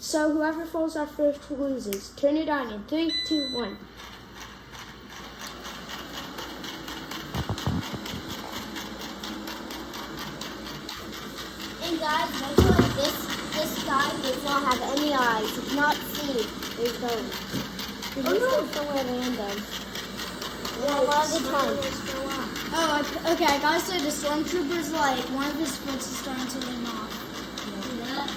So whoever falls off first loses. Turn it on in 3, 2, 1. And guys, make sure like this guy does not have any eyes. He cannot see. There's no. Oh, no. Somewhere random. Yeah, a lot of the time. Oh, okay, guys, so the stormtrooper's like, one of his foot is starting to lean off. See that?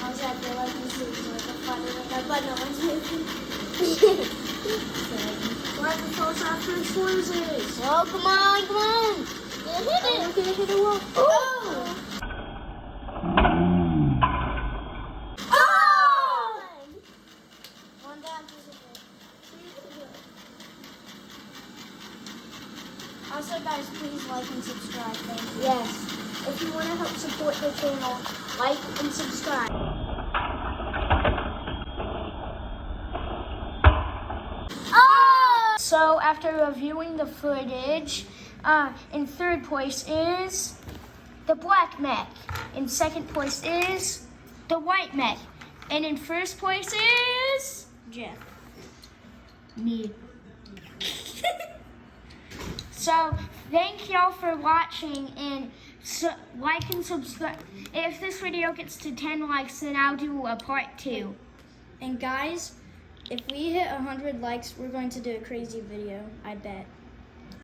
How's that feel like this is like a funny, but no one's moving. Whoever falls off first loses. Oh, come on. Hit it. I'm gonna hit a wall. Oh! One down, also, guys, please like and subscribe. Thank you. Yes. If you want to help support the channel, like and subscribe. Oh! So after reviewing the footage, in third place is the black mech. In second place is the white mech. And in first place is Jeff. Me. So thank y'all for watching, and like and subscribe. If this video gets to 10 likes, then I'll do a part 2. And guys, if we hit 100 likes, we're going to do a crazy video, I bet.